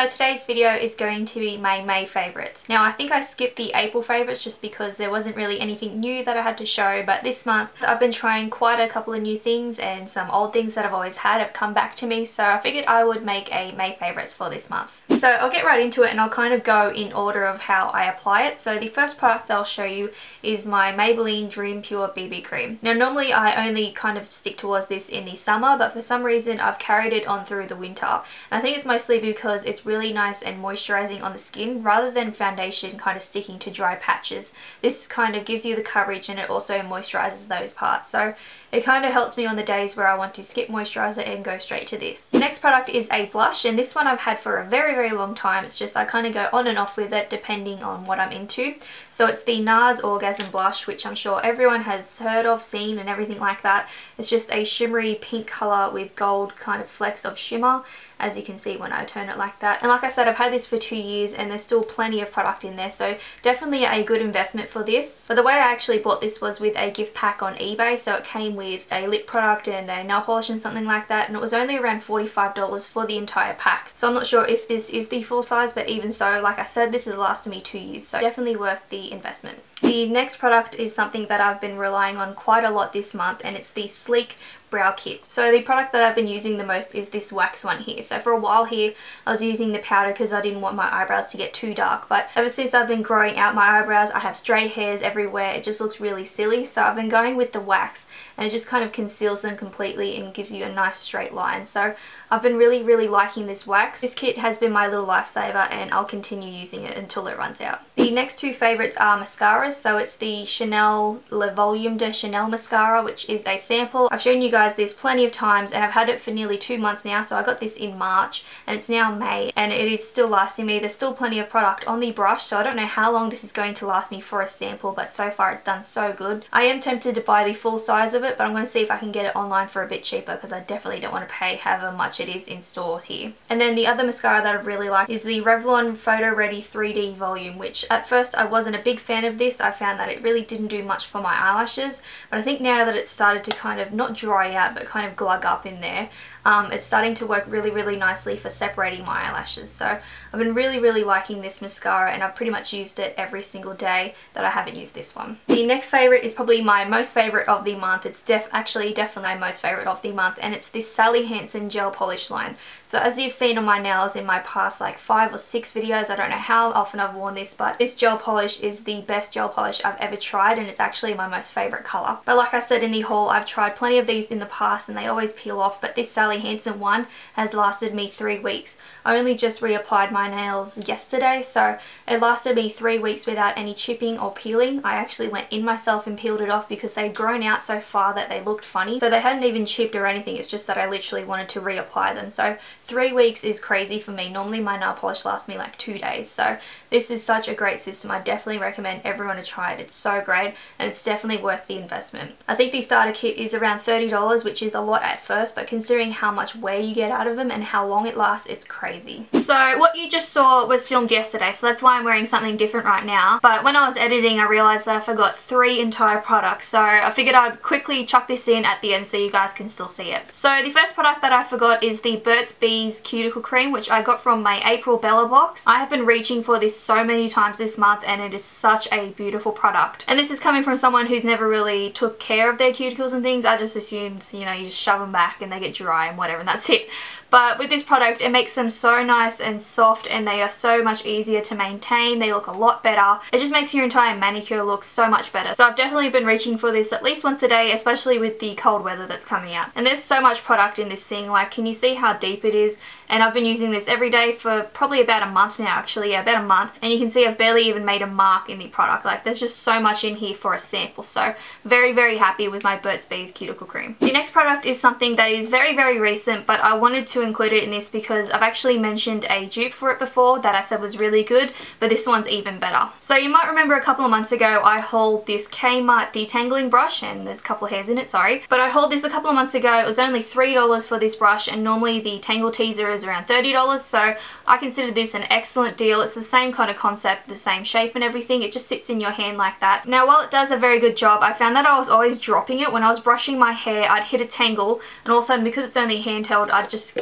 So today's video is going to be my May favourites. Now I think I skipped the April favourites just because there wasn't really anything new that I had to show, but this month I've been trying quite a couple of new things and some old things that I've always had have come back to me, so I figured I would make a May favourites for this month. So I'll get right into it and I'll kind of go in order of how I apply it. So the first product that I'll show you is my Maybelline Dream Pure BB Cream. Now normally I only kind of stick towards this in the summer, but for some reason I've carried it on through the winter. And I think it's mostly because it's really nice and moisturizing on the skin rather than foundation kind of sticking to dry patches. This kind of gives you the coverage and it also moisturizes those parts. So it kind of helps me on the days where I want to skip moisturizer and go straight to this. The next product is a blush, and this one I've had for a very long time. It's just I kind of go on and off with it depending on what I'm into. So it's the NARS Orgasm Blush, which I'm sure everyone has heard of, seen and everything like that. It's just a shimmery pink color with gold kind of flecks of shimmer, as you can see when I turn it like that. And like I said, I've had this for 2 years and there's still plenty of product in there, so definitely a good investment for this. But the way I actually bought this was with a gift pack on eBay, so it came with a lip product and a nail polish and something like that, and it was only around $45 for the entire pack. So I'm not sure if this is the full size, but even so, like I said, this has lasted me 2 years, so definitely worth the investment. The next product is something that I've been relying on quite a lot this month, and it's the Sleek Brow Kit. So the product that I've been using the most is this wax one here. So for a while here I was using the powder because I didn't want my eyebrows to get too dark, but ever since I've been growing out my eyebrows I have stray hairs everywhere. It just looks really silly, so I've been going with the wax and it just kind of conceals them completely and gives you a nice straight line. So I've been really liking this wax. This kit has been my little lifesaver and I'll continue using it until it runs out. The next two favourites are mascaras. So it's the Chanel Le Volume de Chanel mascara, which is a sample. I've shown you guys this plenty of times and I've had it for nearly 2 months now. So I got this in March and it's now May and it is still lasting me. There's still plenty of product on the brush, so I don't know how long this is going to last me for a sample, but so far it's done so good. I am tempted to buy the full size of it, but I'm going to see if I can get it online for a bit cheaper because I definitely don't want to pay however much it is in stores here. And then the other mascara that I really like is the Revlon Photo Ready 3D Volume, which at first I wasn't a big fan of this. I found that it really didn't do much for my eyelashes, but I think now that it's started to kind of not dry out but kind of glug up in there, it's starting to work really nicely for separating my eyelashes. So I've been really liking this mascara and I've pretty much used it every single day that I haven't used this one. The next favourite is probably my most favourite of the month. It's definitely my most favourite of the month, and it's this Sally Hansen gel polish line. So as you've seen on my nails in my past like 5 or 6 videos, I don't know how often I've worn this, but this gel polish is the best gel polish I've ever tried and it's actually my most favourite colour. But like I said in the haul, I've tried plenty of these in the past and they always peel off, but this Sally Hansen one has lasted me 3 weeks. I only just reapplied my nails yesterday, so it lasted me 3 weeks without any chipping or peeling. I actually went in myself and peeled it off because they'd grown out so far that they looked funny. So they hadn't even chipped or anything, it's just that I literally wanted to reapply them. So 3 weeks is crazy for me. Normally my nail polish lasts me like 2 days. So this is such a great system. I definitely recommend everyone to try it. It's so great and it's definitely worth the investment. I think the starter kit is around $30, which is a lot at first, but considering how much wear you get out of them and how long it lasts, it's crazy. So what you just saw was filmed yesterday, so that's why I'm wearing something different right now. But when I was editing I realised that I forgot 3 entire products, so I figured I'd quickly chuck this in at the end so you guys can still see it. So the first product that I forgot is the Burt's Bees Cuticle Cream, which I got from my April Bella box. I have been reaching for this so many times this month and it is such a beautiful product. And this is coming from someone who's never really took care of their cuticles and things. I just assumed, you know, you just shove them back and they get dry and whatever and that's it. But with this product it makes them so nice and soft and they are so much easier to maintain. They look a lot better. It just makes your entire manicure look so much better. So I've definitely been reaching for this at least once a day, especially with the cold weather that's coming out. And there's so much product in this thing, like can you see how deep it is? And I've been using this every day for probably about a month now, actually. Yeah, about a month. And you can see I've barely even made a mark in the product. Like there's just so much in here for a sample. So very happy with my Burt's Bees Cuticle Cream. The next product is something that is very recent, but I wanted to include it in this because I've actually mentioned a dupe for it before that I said was really good, but this one's even better. So you might remember a couple of months ago I hauled this Kmart detangling brush, and there's a couple of hairs in it, sorry. But I hauled this a couple of months ago. It was only $3 for this brush and normally the Tangle Teezer is around $30, so I considered this an excellent deal. It's the same kind of concept, the same shape and everything. It just sits in your hand like that. Now while it does a very good job, I found that I was always dropping it. When I was brushing my hair I'd hit a tangle and all of a sudden, because it's only handheld, I'd just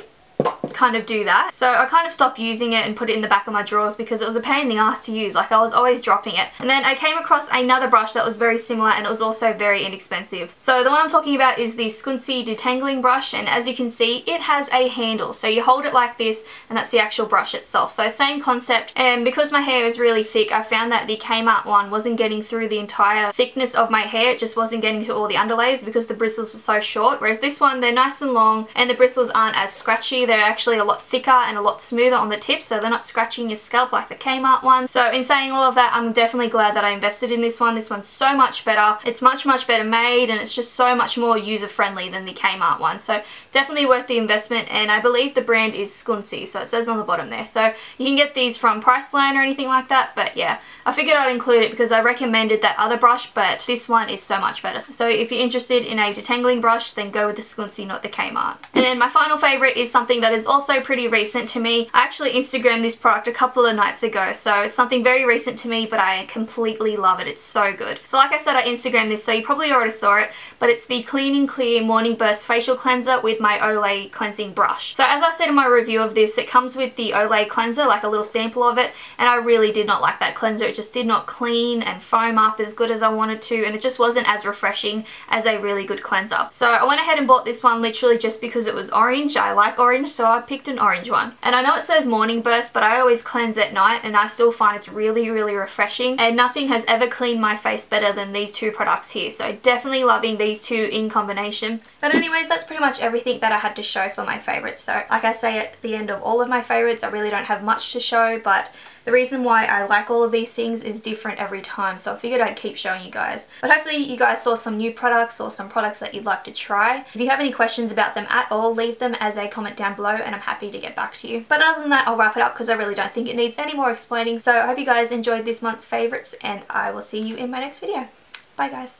kind of do that. So I kind of stopped using it and put it in the back of my drawers because it was a pain in the ass to use. Like, I was always dropping it. And then I came across another brush that was very similar, and it was also very inexpensive. So the one I'm talking about is the Scunci detangling brush, and as you can see, it has a handle. So you hold it like this, and that's the actual brush itself. So same concept, and because my hair is really thick, I found that the Kmart one wasn't getting through the entire thickness of my hair. It just wasn't getting to all the underlays because the bristles were so short, whereas this one, they're nice and long, and the bristles aren't as scratchy. They're actually a lot thicker and a lot smoother on the tips, so they're not scratching your scalp like the Kmart one. So in saying all of that, I'm definitely glad that I invested in this one. This one's so much better. It's much better made, and it's just so much more user friendly than the Kmart one. So definitely worth the investment, and I believe the brand is Scunci, so it says on the bottom there. So you can get these from Priceline or anything like that, but yeah, I figured I'd include it because I recommended that other brush, but this one is so much better. So if you're interested in a detangling brush, then go with the Scunci, not the Kmart. And then my final favorite is something that is also pretty recent to me. I actually Instagrammed this product a couple of nights ago, so it's something very recent to me, but I completely love it. It's so good. So like I said, I Instagrammed this, so you probably already saw it, but it's the Clean & Clear Morning Burst Facial Cleanser with my Olay cleansing brush. So as I said in my review of this, it comes with the Olay cleanser, like a little sample of it, and I really did not like that cleanser. It just did not clean and foam up as good as I wanted to, and it just wasn't as refreshing as a really good cleanser. So I went ahead and bought this one literally just because it was orange. I like orange, so I picked an orange one. And I know it says morning burst, but I always cleanse at night, and I still find it's really refreshing, and nothing has ever cleaned my face better than these two products here. So definitely loving these two in combination. But anyways, that's pretty much everything that I had to show for my favorites. So like I say at the end of all of my favorites, I really don't have much to show, but the reason why I like all of these things is different every time, so I figured I'd keep showing you guys. But hopefully you guys saw some new products or some products that you'd like to try. If you have any questions about them at all, leave them as a comment down below and I'm happy to get back to you. But other than that, I'll wrap it up because I really don't think it needs any more explaining. So I hope you guys enjoyed this month's favorites, and I will see you in my next video. Bye guys.